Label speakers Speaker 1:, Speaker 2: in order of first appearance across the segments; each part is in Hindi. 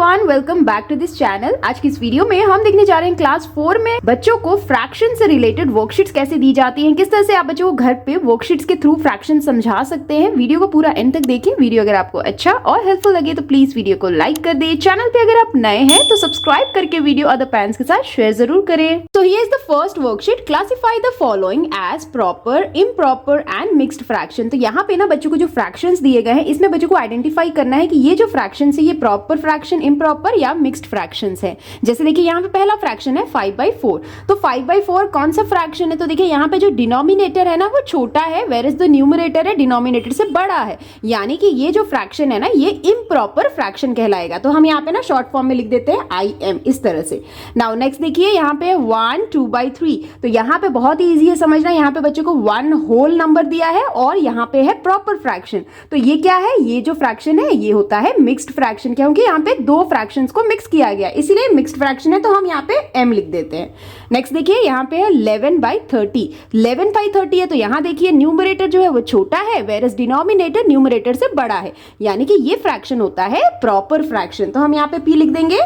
Speaker 1: Everyone, welcome back to this channel. आज की इस वीडियो में हम देखने जा रहे हैं क्लास 4 में बच्चों को फ्रैक्शन से रिलेटेड वर्कशीट्स कैसे दी जाती हैं, किस तरह से आप बच्चों को घर पे वर्कशीट्स के थ्रू फ्रैक्शन समझा सकते हैं। वीडियो को पूरा एंड तक देखिए। वीडियो अगर आपको अच्छा और हेल्पफुल लगे तो प्लीज वीडियो को लाइक कर दे। चैनल पे अगर आप नए हैं तो सब्सक्राइब करके वीडियो अदर पेरेंट्स के साथ शेयर जरूर करें। तो here is the first worksheet, classify the following as proper, improper and mixed fraction. तो यहाँ पे ना बच्चों को जो फ्रैक्शंस दिए गए हैं इसमें बच्चों को आइडेंटिफाई करना है कि ये जो फ्रैक्शन है ये प्रॉपर फ्रैक्शन, इम्प्रॉपर या मिक्स्ड फ्रैक्शंस है। जैसे देखिए यहाँ पे पहला फ्रैक्शन है 5/4। तो 5/4 कौन सा फ्रैक्शन है? तो देखिए यहाँ पे जो डिनोमिनेटर है ना वो छोटा है, वेयर इज द न्यूमरेटर है डिनोमिनेटर से बड़ा है, यानी कि ये जो फ्रैक्शन है ना ये इम्प्रॉपर फ्रैक्शन कहलाएगा। तो हम यहाँ पे ना शॉर्ट फॉर्म में लिख देते हैं IM इस तरह से। नाउ नेक्स्ट देखिए यहाँ पे 1 2/3। तो यहाँ पे बहुत ही ईजी है समझना। यहाँ पे बच्चों को 1 होल नंबर दिया है और यहाँ पे है प्रॉपर फ्रैक्शन। तो ये क्या है? ये जो फ्रैक्शन है ये होता है मिक्स्ड फ्रैक्शन, क्योंकि यहाँ पे दो फ्रैक्शंस को मिक्स किया गया, इसीलिए मिक्स्ड फ्रैक्शन है। तो हम यहाँ पे M लिख देते हैं। नेक्स्ट देखिए यहाँ पे है 11/30। 11/30 है तो यहाँ देखिए न्यूमरेटर जो है वो छोटा है, वेयरएज डिनोमिनेटर न्यूमरेटर से बड़ा है, यानी कि ये फ्रैक्शन होता है प्रॉपर फ्रैक्शन। तो हम यहाँ पे P लिख देंगे।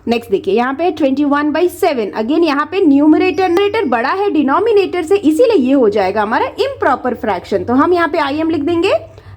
Speaker 1: नेक्स्ट देखिए यहाँ पे 21/7। अगेन यहाँ पे न्यूमरेटर बड़ा है डिनोमिनेटर से, इसीलिए ये हो जाएगा हमारा इम्प्रॉपर फ्रैक्शन। तो हम यहाँ पे IM लिख देंगे।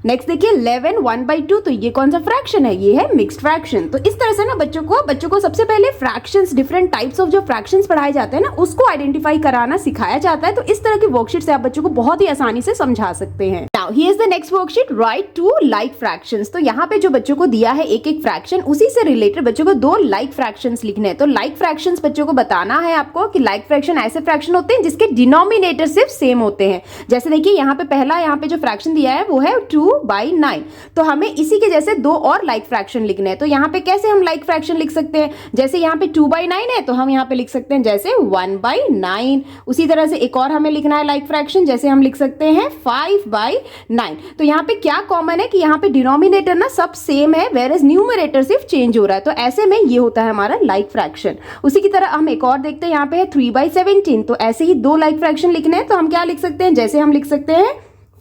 Speaker 1: नेक्स्ट देखिए 11 1/2। तो ये कौन सा फ्रैक्शन है? ये है मिक्स्ड फ्रैक्शन। तो इस तरह से ना बच्चों को सबसे पहले फ्रैक्शंस, डिफरेंट टाइप्स ऑफ जो फ्रैक्शंस पढ़ाए जाते हैं ना उसको आइडेंटिफाई कराना सिखाया जाता है। तो इस तरह की वर्कशीट से आप बच्चों को बहुत ही आसानी से समझा सकते हैं। Now here is the next worksheet, write two like fractions. तो यहाँ पे जो बच्चों को दिया है एक एक फ्रैक्शन, उसी से रिलेटेड बच्चों को दो लाइक फ्रैक्शंस लिखने हैं। तो लाइक फ्रैक्शंस बच्चों को बताना है आपको कि लाइक फ्रैक्शन ऐसे फ्रैक्शन होते हैं जिसके डिनोमिनेटर सिर्फ सेम होते हैं। जैसे देखिए यहाँ पे पहला यहाँ पे जो फ्रैक्शन दिया है वो है 2/9। तो हमें इसी के जैसे दो और लाइक फ्रैक्शन लिखने हैं। तो यहाँ पे कैसे हम लाइक फ्रैक्शन लिख सकते हैं? जैसे यहाँ पे 2/9 है तो हम यहाँ पे लिख सकते हैं जैसे 1/9। उसी तरह से एक और हमें लिखना है लाइक फ्रैक्शन, जैसे हम लिख सकते हैं 5/9। तो यहाँ पे क्या कॉमन है कि यहाँ पे डिनोमिनेटर ना सब सेम है, वेयरएज न्यूमरेटर सिर्फ चेंज हो रहा है। तो ऐसे में ये होता है हमारा लाइक फ्रैक्शन। उसी की तरह हम एक और देखते हैं, यहाँ पे है 3/17। तो ऐसे ही दो लाइक फ्रैक्शन लिखने हैं। तो हम क्या लिख सकते हैं? जैसे हम लिख सकते हैं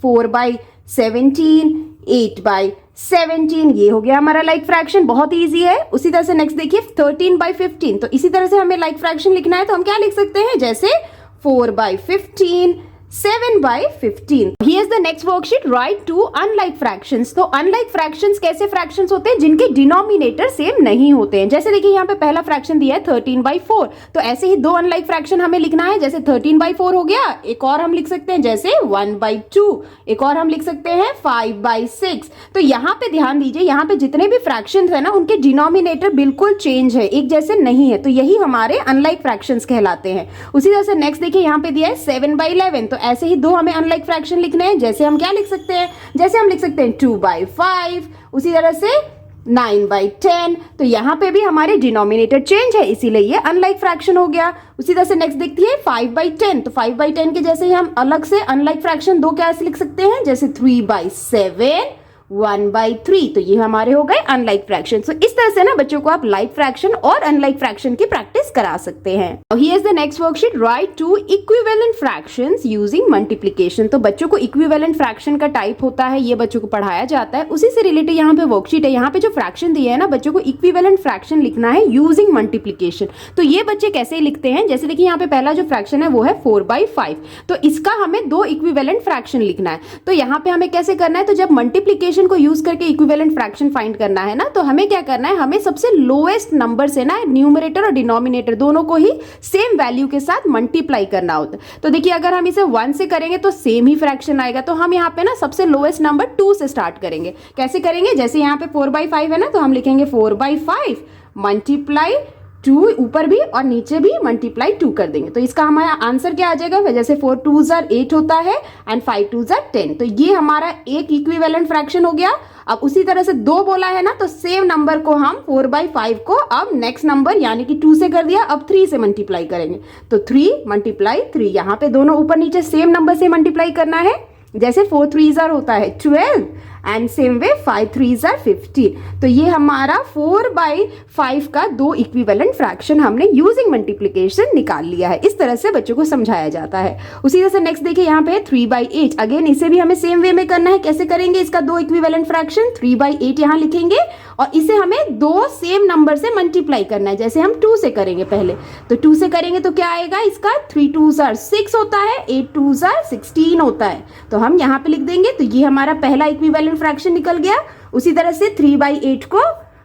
Speaker 1: 4/17, 8/17। ये हो गया हमारा लाइक फ्रैक्शन, बहुत इजी है। उसी तरह से नेक्स्ट देखिए 13/15। तो इसी तरह से हमें लाइक फ्रैक्शन लिखना है। तो हम क्या लिख सकते हैं? जैसे 4/15, 7/15। Here's the next worksheet, write two unlike fractions। तो unlike fractions कैसे fractions होते हैं? जिनके डिनोमिनेटर सेम नहीं होते हैं। जैसे देखिए यहाँ पे पहला फ्रैक्शन दिया है 13/4। तो ऐसे ही दो unlike फ्रैक्शन हमें लिखना है। जैसे 13/4 हो गया, एक और हम लिख सकते हैं जैसे 1/2, एक और हम लिख सकते हैं 5/6। तो यहाँ पे ध्यान दीजिए, यहाँ पे जितने भी फ्रैक्शंस है ना उनके डिनोमिनेटर बिल्कुल चेंज है, एक जैसे नहीं है। तो यही हमारे अनलाइक फ्रैक्शंस कहलाते हैं। उसी तरह से नेक्स्ट देखिए यहाँ पे दिया है 7/11। तो ऐसे ही दो हमें अनलाइक फ्रैक्शन लिखने हैं। जैसे हम क्या लिख सकते हैं? जैसे हम लिख सकते हैं 2/5। उसी तरह से 9/10। तो यहाँ पे भी हमारे डिनोमिनेटर चेंज है, इसीलिए ये अनलाइक फ्रैक्शन हो गया। उसी तरह से नेक्स्ट देखती है 5/10। तो 5/10 के जैसे ही हम अलग से अनलाइक फ्रैक्शन दो क्या लिख सकते हैं? जैसे 3/7, 1/3। तो ये हमारे हो गए अनलाइक फ्रैक्शन। तो इस तरह से ना बच्चों को आप लाइक फ्रैक्शन और अनलाइक फ्रैक्शन की प्रैक्टिस करा सकते हैं। Here is the next worksheet, write two equivalent fractions using multiplication. तो बच्चों को इक्विवेलेंट फ्रैक्शन का टाइप होता है, ये बच्चों को पढ़ाया जाता है। उसी से रिलेटेड यहाँ पे वर्कशीट है। यहाँ पे जो फ्रैक्शन दिया है ना बच्चों को इक्विवेलेंट फ्रैक्शन लिखना है यूजिंग मल्टीप्लिकेशन। तो ये बच्चे कैसे लिखते हैं? जैसे देखिए यहाँ पे पहला जो फ्रैक्शन है वो है 4/5। तो इसका हमें दो इक्विवेलेंट फ्रैक्शन लिखना है। तो यहाँ पे हमें कैसे करना है? तो जब मल्टीप्लिकेशन को यूज करके इक्विवेलेंट फ्रैक्शन फाइंड करना है ना, तो हमें क्या करना है? हमें सबसे लोएस्ट नंबर से ना न्यूमरेटर और डिनोमिनेटर दोनों को ही सेम वैल्यू के साथ मल्टीप्लाई करना होता है। तो देखिए अगर हम इसे 1 से करेंगे तो सेम ही फ्रैक्शन आएगा। तो हम यहाँ पे ना सबसे लोएस्ट नंबर 2 से स्टार्ट करेंगे। कैसे करेंगे? जैसे यहाँ पे 4/5 है ना, तो हम लिखेंगे 4/5 मल्टीप्लाई 2, ऊपर भी और नीचे भी मल्टीप्लाई 2 कर देंगे। तो इसका हमारा आंसर क्या आ जाएगा? जैसे 4 2s are 8 होता है एंड 5 2s are 10। तो ये हमारा एक इक्विवेलेंट फ्रैक्शन हो गया। अब उसी तरह से दो बोला है ना, तो सेम नंबर को हम 4/5 को अब नेक्स्ट नंबर यानी कि 2 से कर दिया, अब 3 से मल्टीप्लाई करेंगे। तो 3 × 3, यहाँ पे दोनों ऊपर नीचे सेम नंबर से मल्टीप्लाई करना है। जैसे 4 3s are होता है 12 and same way 5 3s are 15। तो ये हमारा 4/5 का दो इक्विवेलेंट फ्रैक्शन हमने यूजिंग मल्टीप्लिकेशन निकाल लिया है। इस तरह से बच्चों को समझाया जाता है। उसी तरह से नेक्स्ट देखिए यहाँ पे 3/8। अगेन इसे भी हमें सेम वे में करना है। कैसे करेंगे इसका दो इक्विवेलेंट फ्रैक्शन? 3/8 यहाँ लिखेंगे और इसे हमें दो सेम नंबर से मल्टीप्लाई करना है। जैसे हम 2 से करेंगे पहले, तो 2 से करेंगे तो क्या आएगा इसका 3 2s are 6 होता है, 8 2s are 16 होता है। तो हम यहाँ पे लिख देंगे, तो ये हमारा पहला इक्विवेलेंट फ्रैक्शन निकल गया। उसी तरह से 3/8 को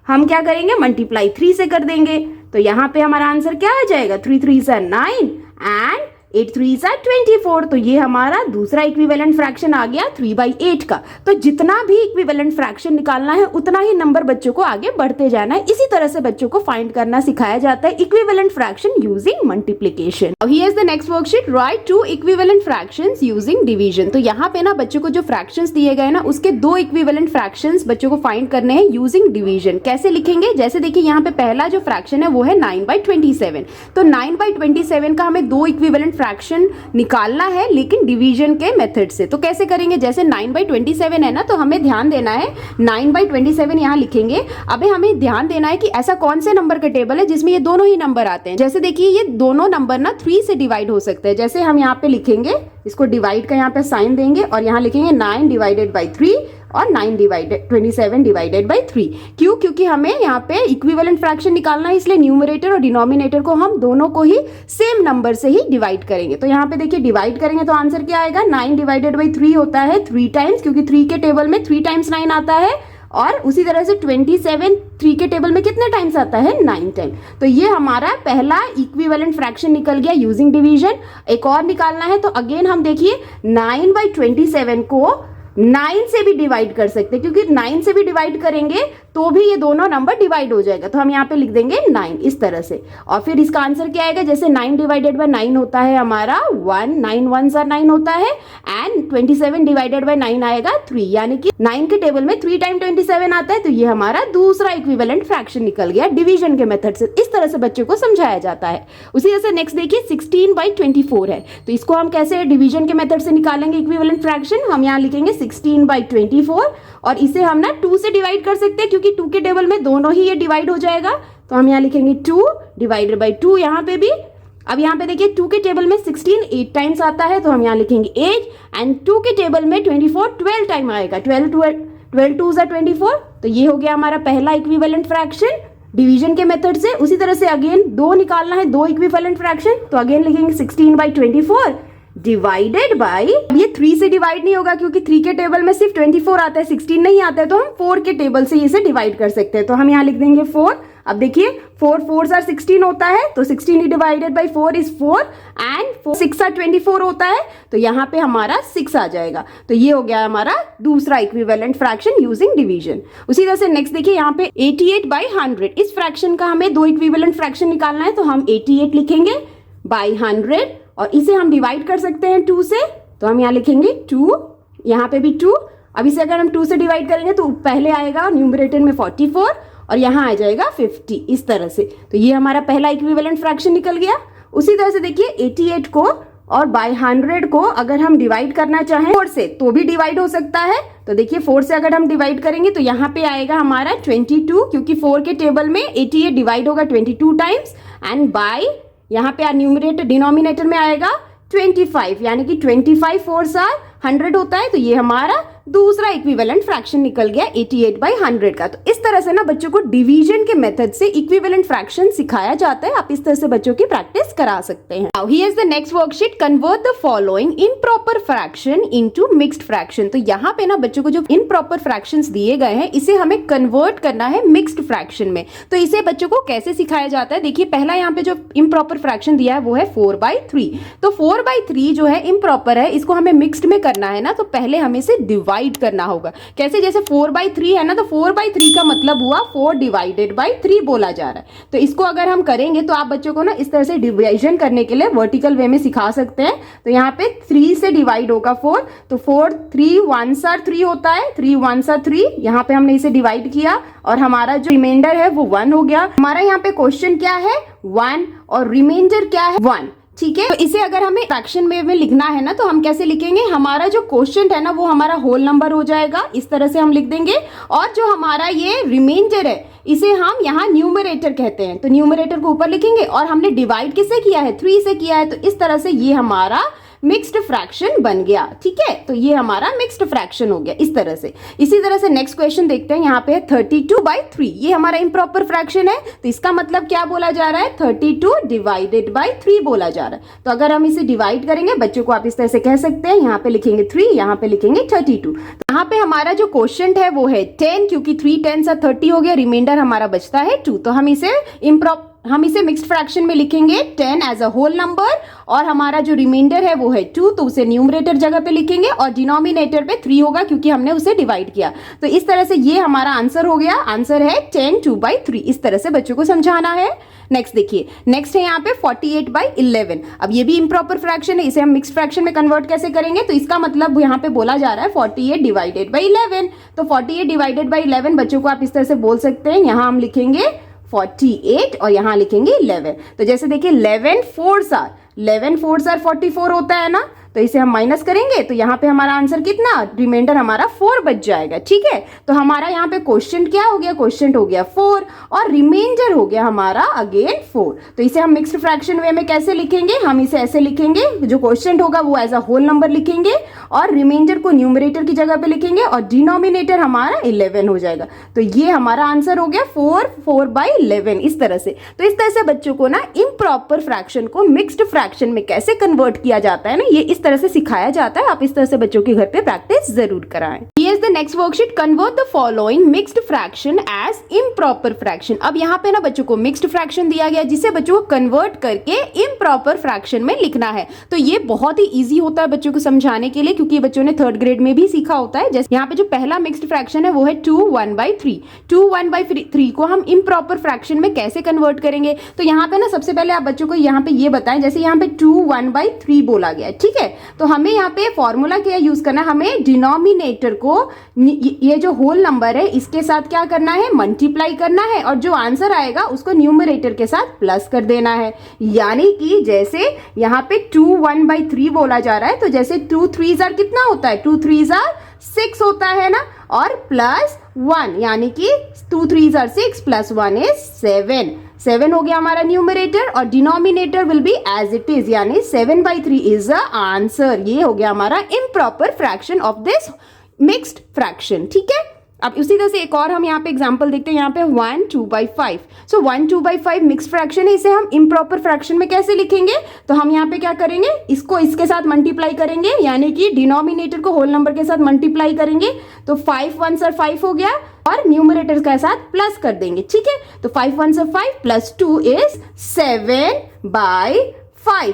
Speaker 1: हम क्या करेंगे, मल्टीप्लाई 3 से कर देंगे। तो यहाँ पे हमारा आंसर क्या आ जाएगा, 3 3s are 9 and 8 3s are 24। तो ये हमारा दूसरा इक्विवेलेंट फ्रैक्शन आ गया 3/8 का। तो जितना भी इक्विवेलेंट फ्रैक्शन निकालना है उतना ही नंबर बच्चों को आगे बढ़ते जाना है। इसी तरह से बच्चों को फाइंड करना सिखाया जाता है equivalent fraction using multiplication. Now here is the next worksheet, right 2 equivalent fractions using division. तो यहाँ पे ना बच्चों को जो फ्रैक्शंस दिए गए ना उसके 2 इक्विवेलेंट फ्रैक्शंस बच्चों को फाइंड करने हैं यूजिंग डिवीजन। कैसे लिखेंगे, जैसे देखिए यहाँ पे पहला जो फ्रैक्शन है वो है 9/27। तो 9/27 का हमें 2 इक्विवेलेंट फ्रैक्शन निकालना है लेकिन डिवीजन के मेथड से। तो कैसे करेंगे, जैसे 9/27 है ना, तो हमें ध्यान देना है 9/27 यहाँ लिखेंगे। अबे हमें ध्यान देना है कि ऐसा कौन से नंबर का टेबल है जिसमें ये दोनों ही नंबर आते हैं। जैसे देखिए ये दोनों नंबर ना 3 से डिवाइड हो सकते हैं। जैसे हम यहाँ पे लिखेंगे, इसको डिवाइड का यहाँ पे साइन देंगे और यहाँ लिखेंगे 9 डिवाइडेड बाई 3 और 27 डिवाइडेड बाई 3। क्यों, क्योंकि हमें यहाँ पे इक्विवेलेंट फ्रैक्शन निकालना है, इसलिए न्यूमरेटर और डिनोमिनेटर को हम दोनों को ही सेम नंबर से ही डिवाइड करेंगे। तो यहाँ पे देखिए डिवाइड करेंगे तो आंसर क्या आएगा, 9 डिवाइडेड बाई 3 होता है 3 टाइम्स, क्योंकि 3 के टेबल में 3 टाइम्स 9 आता है। और उसी तरह से 27 3 के टेबल में कितने टाइम्स आता है, 9 टाइम। तो ये हमारा पहला इक्विवेलेंट फ्रैक्शन निकल गया यूजिंग डिवीजन। एक और निकालना है, तो अगेन हम देखिए 9/27 को 9 से भी डिवाइड कर सकते हैं, क्योंकि 9 से भी डिवाइड करेंगे तो भी ये दोनों नंबर डिवाइड हो जाएगा। तो हम यहाँ पे लिख देंगे 9 इस तरह से। और फिर इसका आंसर क्या आएगा, जैसे 9 डिवाइडेड बाय 9 होता है हमारा 1, 9 1s are 9 होता है, एंड 27 डिवाइडेड बाय 9 आएगा 3, यानी कि 9 के टेबल में 3 टाइम 27 आता है। तो ये हमारा दूसरा इक्विवेलेंट फ्रैक्शन निकल गया डिवीजन के मेथड से। इस तरह से बच्चों को समझाया जाता है। उसी तरह से नेक्स्ट देखिए 16/24 है, तो इसको हम कैसे डिवीजन के मेथड से निकालेंगे इक्विवेलेंट फ्रैक्शन। हम यहाँ लिखेंगे 16/24 और इसे हम ना 2 से डिवाइड कर सकते हैं, क्योंकि 2 के टेबल में दोनों ही ये डिवाइड हो जाएगा। तो हम यहाँ लिखेंगे 2 डिवाइडेड बाई 2 यहाँ पे भी। अब यहाँ पे देखिए 2 के टेबल में 16 8 टाइम्स आता है, तो हम यहाँ लिखेंगे 8, एंड 2 के टेबल में 24 12 टाइम आएगा, 12 2s are 24। तो ये हो गया हमारा पहला इक्विवेलेंट फ्रैक्शन डिवीजन के मेथड से। उसी तरह से अगेन 2 निकालना है, 2 इक्विवेलेंट फ्रैक्शन। तो अगेन लिखेंगे 16/24 डिवाइडेड बाई, ये 3 से डिवाइड नहीं होगा क्योंकि 3 के टेबल में सिर्फ 24 आता है, 16 नहीं आता है। तो हम 4 के टेबल से इसे डिवाइड कर सकते हैं। तो हम यहाँ लिख देंगे 4। अब देखिए 4 4s are 16 होता है, तो 16 divided by 4 is 4, and 6 are 24 होता है, तो यहाँ पे हमारा 6 आ जाएगा। तो ये हो गया हमारा दूसरा इक्विवेलेंट फ्रैक्शन यूजिंग डिवीजन। उसी तरह से नेक्स्ट देखिए यहाँ पे 88/100, इस फ्रैक्शन का हमें 2 इक्विवेलेंट फ्रैक्शन निकालना है। तो हम 88 लिखेंगे बाई 100 और इसे हम डिवाइड कर सकते हैं 2 से। तो हम यहाँ लिखेंगे 2, यहाँ पे भी 2। अब इसे अगर हम 2 से डिवाइड करेंगे तो पहले आएगा न्यूमरेटर में 44 और यहाँ आ जाएगा 50, इस तरह से। तो ये हमारा पहला इक्विवेलेंट फ्रैक्शन निकल गया। उसी तरह से देखिए 88 को और बाय 100 को अगर हम डिवाइड करना चाहें 4 से तो भी डिवाइड हो सकता है। तो देखिए 4 से अगर हम डिवाइड करेंगे तो यहाँ पे आएगा हमारा 22, क्योंकि 4 के टेबल में 88 डिवाइड होगा 22 टाइम्स, एंड बाय यहाँ पे न्यूमरेटर डिनोमिनेटर में आएगा 25, यानी कि 25 4s are 100 होता है। तो ये हमारा दूसरा इक्विवेलेंट फ्रैक्शन निकल गया 88/100 का। तो इस तरह से ना बच्चों को डिवीजन के मेथड से इक्विवेलेंट फ्रैक्शन सिखाया जाता है। आप इस तरह से बच्चों की प्रैक्टिस करा सकते हैं। Now here is the next worksheet, convert the following improper fraction into mixed fraction. तो यहाँ पे ना बच्चों को जो इम्प्रॉपर फ्रैक्शंस दिए गए हैं इसे हमें कन्वर्ट करना है मिक्स्ड फ्रैक्शन में। तो इसे बच्चों को कैसे सिखाया जाता है, देखिए पहला यहाँ पे जो इम्प्रॉपर फ्रैक्शन दिया है वो है 4/3। तो 4/3 जो है इम्प्रॉपर है, इसको हमें मिक्स्ड में करना है ना, तो पहले हमें इसे डिवाइड करना होगा। कैसे, जैसे 4/3 है ना, तो 4/3 का मतलब हुआ 4 डिवाइडेड बाई 3 बोला जा रहा है। तो इसको अगर हम करेंगे तो आप बच्चों को ना इस तरह से डिवीजन करने के लिए वर्टिकल वे में सिखा सकते हैं। तो यहाँ पे 3 से डिवाइड होगा 4, तो 4 3 1s are 3 होता है, 3 1s are 3। यहाँ पे हमने इसे डिवाइड किया और हमारा जो रिमाइंडर है वो 1 हो गया। हमारा यहाँ पे क्वेश्चन क्या है 1 और रिमाइंडर क्या है 1, ठीक है। तो इसे अगर हमें फ्रैक्शन में लिखना है ना, तो हम कैसे लिखेंगे, हमारा जो क्वोशिएंट है ना वो हमारा होल नंबर हो जाएगा, इस तरह से हम लिख देंगे। और जो हमारा ये रिमाइंडर है इसे हम यहाँ न्यूमरेटर कहते हैं। तो न्यूमरेटर को ऊपर लिखेंगे और हमने डिवाइड किससे किया है, 3 से किया है। तो इस तरह से ये हमारा मिक्स्ड फ्रैक्शन बन गया। ठीक है, तो ये हमारा मिक्स्ड फ्रैक्शन हो गया इस तरह से। इसी तरह से नेक्स्ट क्वेश्चन देखते हैं, यहाँ पे है 32/3, ये हमारा इम्प्रॉपर फ्रैक्शन है, तो इसका मतलब क्या बोला जा रहा है, 32 डिवाइडेड बाई 3 बोला जा रहा है। तो अगर हम इसे डिवाइड करेंगे बच्चों को आप इस तरह से कह सकते हैं, यहाँ पे लिखेंगे 3, यहाँ पे लिखेंगे 32। तो यहाँ पे हमारा जो क्वोशिएंट है वो है 10, क्योंकि 3 10 30 हो गया, रिमाइंडर हमारा बचता है 2, तो हम इसे मिक्स्ड फ्रैक्शन में लिखेंगे 10 एज अ होल नंबर, और हमारा जो रिमाइंडर है वो है 2, तो उसे न्यूमरेटर जगह पे लिखेंगे और डिनोमिनेटर पे 3 होगा क्योंकि हमने उसे डिवाइड किया। तो इस तरह से ये हमारा आंसर हो गया, आंसर है 10 2/3। इस तरह से बच्चों को समझाना है। नेक्स्ट देखिए, नेक्स्ट है यहाँ पे 48/11। अब ये भी इम्प्रॉपर फ्रैक्शन है, इसे हम मिक्स्ड फ्रैक्शन में कन्वर्ट कैसे करेंगे, तो इसका मतलब यहाँ पे बोला जा रहा है 48 डिवाइडेड बाई 11। तो 48 डिवाइडेड बाई 11 बच्चों को आप इस तरह से बोल सकते हैं, यहाँ हम लिखेंगे 48 और यहाँ लिखेंगे 11। तो जैसे देखिए 11 4s are 44 होता है ना, तो इसे हम माइनस करेंगे तो यहाँ पे हमारा आंसर कितना, रिमाइंडर हमारा 4 बच जाएगा। ठीक है, तो हमारा यहाँ पे क्वोशिएंट क्या हो गया, क्वोशिएंट हो गया 4 और रिमाइंडर हो गया हमारा अगेन 4। तो इसे हम मिक्स्ड फ्रैक्शन वे में कैसे लिखेंगे, हम इसे ऐसे लिखेंगे, जो क्वोशिएंट होगा वो एज अ होल नंबर लिखेंगे और रिमाइंडर को न्यूमरेटर की जगह पे लिखेंगे और डिनोमिनेटर हमारा 11 हो जाएगा। तो ये हमारा आंसर हो गया 4/11 इस तरह से। तो इस तरह से बच्चों को ना इम्प्रॉपर फ्रैक्शन को मिक्स्ड फ्रैक्शन में कैसे कन्वर्ट किया जाता है ना, ये इस तरह से सिखाया जाता है। आप इस तरह से बच्चों के घर पे प्रैक्टिस जरूर कराएं। Here is the next worksheet. Convert the following mixed fraction as improper fraction. अब यहाँ पे ना बच्चों को मिक्स्ड फ्रैक्शन दिया गया जिसे बच्चों को कन्वर्ट करके इम्प्रॉपर फ्रैक्शन में लिखना है। तो ये बहुत ही इजी होता है बच्चों को समझाने के लिए, क्योंकि बच्चों ने 3rd ग्रेड में भी सीखा होता है। जैसे यहाँ पे जो पहला मिक्स्ड फ्रैक्शन है वो है 2 1/3। 2 1/3 को हम इम्प्रॉपर फ्रैक्शन में कैसे कन्वर्ट करेंगे, तो यहाँ पे ना सबसे पहले आप बच्चों को यहाँ पे ये बताएं, जैसे यहाँ पे 2 1/3 बोला गया है। ठीक है, तो हमें यहाँ पे फॉर्मूला क्या यूज करना है, हमें डिनोमिनेटर को ये जो होल नंबर है इसके साथ क्या करना है, मल्टीप्लाई करना है, और जो आंसर आएगा उसको न्यूमरेटर के साथ प्लस कर देना है। यानी कि जैसे यहाँ पे 2 1/3 बोला जा रहा है, तो जैसे 2 3s are कितना होता है, 2 3s are 6 होता है ना, और प्लस 1 यानी कि 2 3s are 6 प्लस 1 is 7 हो गया हमारा न्यूमरेटर, और denominator will be as it is, यानी 7/3 इज द आंसर। ये हो गया हमारा improper fraction of this mixed fraction. ठीक है, अब उसी तरह से एक और हम यहाँ पे एग्जांपल देखते हैं, यहाँ पे 1 2/5। सो 1 2/5 मिक्स्ड फ्रैक्शन है, इसे हम इम्प्रॉपर फ्रैक्शन में कैसे लिखेंगे, तो हम यहाँ पे क्या करेंगे, इसको इसके साथ मल्टीप्लाई करेंगे, यानी कि डिनोमिनेटर को होल नंबर के साथ मल्टीप्लाई करेंगे। तो 5 1s are 5 हो गया और न्यूमरेटर के साथ प्लस कर देंगे। ठीक है, तो 5 1s are 5 प्लस 2 is 7/5,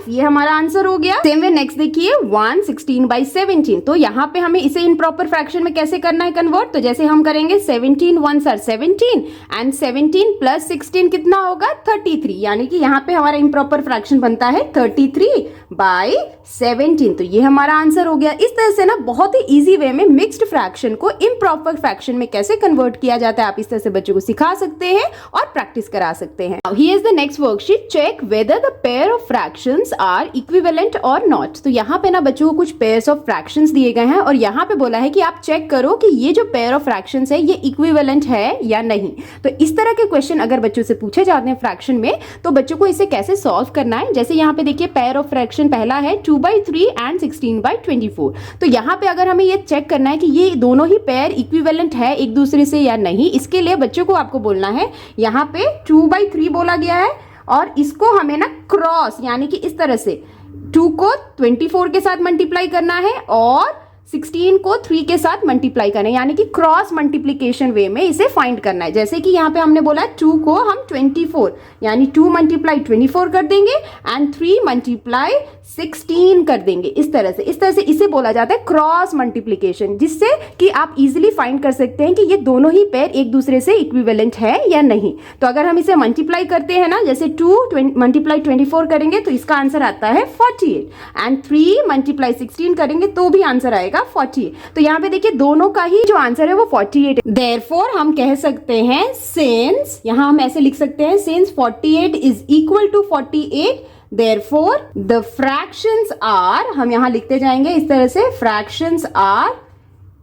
Speaker 1: ये हमारा आंसर हो गया। सेम वे नेक्स्ट देखिए 1 16/17। तो यहाँ पे हमें इसे इम्प्रॉपर फ्रैक्शन में कैसे करना है कन्वर्ट, तो जैसे हम करेंगे 17 1s are 17 एंड 17 प्लस 16 कितना होगा, 33, यानी कि यहाँ पे हमारा इम्प्रॉपर फ्रैक्शन बनता है 33/17। तो ये हमारा आंसर हो गया। इस तरह से ना बहुत ही इजी वे में मिक्स्ड फ्रैक्शन को इम्प्रॉपर फ्रैक्शन में कैसे कन्वर्ट किया जाता है, आप इस तरह से बच्चों को सिखा सकते हैं और प्रैक्टिस करा सकते हैं। Here is the next worksheet, check whether the pair of fractions are equivalent और नॉट। तो यहाँ पे ना बच्चों को कुछ पेयर्स ऑफ फ्रैक्शंस दिए गए हैं और यहाँ पे बोला है कि आप चेक करो कि ये जो पेयर ऑफ फ्रैक्शंस है ये इक्विवेलेंट है या नहीं। तो इस तरह के क्वेश्चन अगर बच्चों से पूछे जाते हैं फ्रैक्शन में, तो बच्चों को इसे कैसे सॉल्व करना है। जैसे यहाँ पे देखिए पेयर ऑफ फ्रैक्शन पहला है 2/3 एंड 16/24। तो यहाँ पे अगर हमें ये चेक करना है कि ये दोनों ही पेयर इक्विवेलेंट है एक दूसरे से या नहीं, इसके लिए बच्चों को आपको बोलना है, यहाँ पे 2/3 बोला गया है और इसको हमें ना क्रॉस यानी कि इस तरह से 2 को 24 के साथ मल्टीप्लाई करना है और 16 को 3 के साथ मल्टीप्लाई करना है, यानी कि क्रॉस मल्टीप्लीकेशन वे में इसे फाइंड करना है। जैसे कि यहाँ पे हमने बोला 2 को हम 24 यानी 2 मल्टीप्लाई 24 कर देंगे एंड 3 मल्टीप्लाई 16 कर देंगे। इस तरह से इसे बोला जाता है क्रॉस मल्टीप्लीकेशन, जिससे कि आप इजीली फाइंड कर सकते हैं कि ये दोनों ही पेयर एक दूसरे से इक्विवेलेंट है या नहीं। तो अगर हम इसे मल्टीप्लाई करते हैं ना, जैसे 2 मल्टीप्लाई 24 करेंगे तो इसका आंसर आता है 48 एंड 3 मल्टीप्लाई 16 करेंगे तो भी आंसर आएगा 48। तो यहाँ पे देखिए दोनों का ही जो आंसर है वो 48 है। देयरफॉर हम कह सकते हैं सिंस, यहाँ हम ऐसे लिख सकते हैं since 48 is equal to 48, therefore the fractions are, हम यहां लिखते जाएंगे इस तरह से, fractions are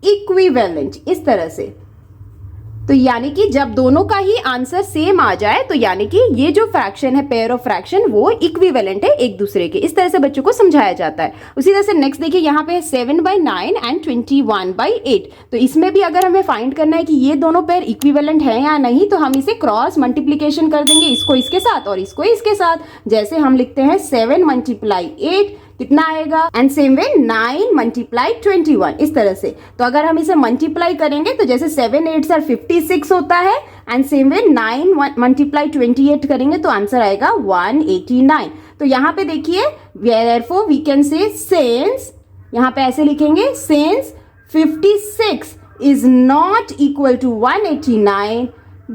Speaker 1: equivalent, इस तरह से तो यानी कि जब दोनों का ही आंसर सेम आ जाए तो यानी कि ये जो फ्रैक्शन है, पेयर ऑफ फ्रैक्शन, वो इक्विवेलेंट है एक दूसरे के। इस तरह से बच्चों को समझाया जाता है। उसी तरह से नेक्स्ट देखिए, यहाँ पे है 7/9 एंड 21/8। तो इसमें भी अगर हमें फाइंड करना है कि ये दोनों पेयर इक्विवेलेंट है या नहीं, तो हम इसे क्रॉस मल्टीप्लीकेशन कर देंगे, इसको इसके साथ और इसको इसके साथ। जैसे हम लिखते हैं 7 × 8 कितना आएगा, एंड सेम वे 9 × 21, इस तरह से। तो अगर हम इसे मल्टीप्लाई करेंगे तो जैसे 7 8s are 56 होता है, एंड सेम वे 9 × 28 करेंगे तो आंसर आएगा 189। तो यहाँ पे देखिए, therefore we can say since, यहाँ पे ऐसे लिखेंगे since 56 is not equal to 189,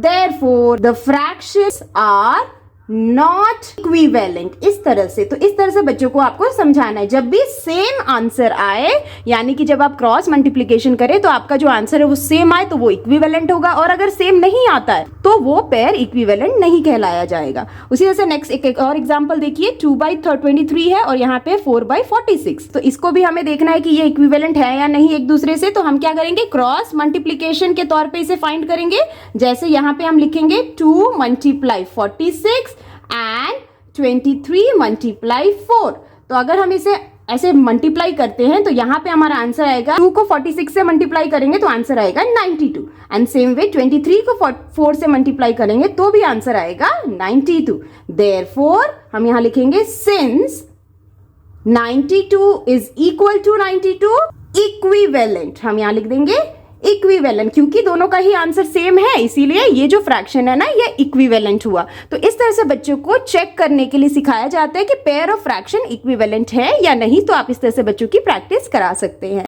Speaker 1: therefore the fractions are not equivalent. इस तरह से, तो इस तरह से बच्चों को आपको समझाना है। जब भी सेम आंसर आए, यानी कि जब आप क्रॉस मल्टीप्लिकेशन करें तो आपका जो आंसर है वो सेम आए तो वो इक्विवेलेंट होगा, और अगर सेम नहीं आता है तो वो पेयर इक्विवेलेंट नहीं कहलाया जाएगा। उसी तरह से नेक्स्ट एक और एग्जांपल देखिए, 2/23 है और यहाँ पे 4/46। तो इसको भी हमें देखना है कि ये इक्विवेलेंट है या नहीं एक दूसरे से। तो हम क्या करेंगे, क्रॉस मल्टीप्लिकेशन के तौर पे इसे फाइंड करेंगे। जैसे यहाँ पे हम लिखेंगे 2 × 46 एंड 23 × 4। तो अगर हम इसे ऐसे मल्टीप्लाई करते हैं तो यहाँ पे हमारा आंसर आएगा, 2 को 46 से मल्टीप्लाई करेंगे तो आंसर आएगा 92, एंड सेम वे 23 को 4 से मल्टीप्लाई करेंगे तो भी आंसर आएगा 92। देयरफॉर हम यहाँ लिखेंगे since 92 is equal to 92, equivalent हम यहाँ लिख देंगे इक्विवेलेंट, क्योंकि दोनों का ही आंसर सेम है, इसीलिए ये जो फ्रैक्शन है ना, ये इक्विवेलेंट हुआ। तो इस तरह से बच्चों को चेक करने के लिए सिखाया जाता है कि पेयर ऑफ फ्रैक्शन इक्विवेलेंट है या नहीं। तो आप इस तरह से बच्चों की प्रैक्टिस करा सकते हैं।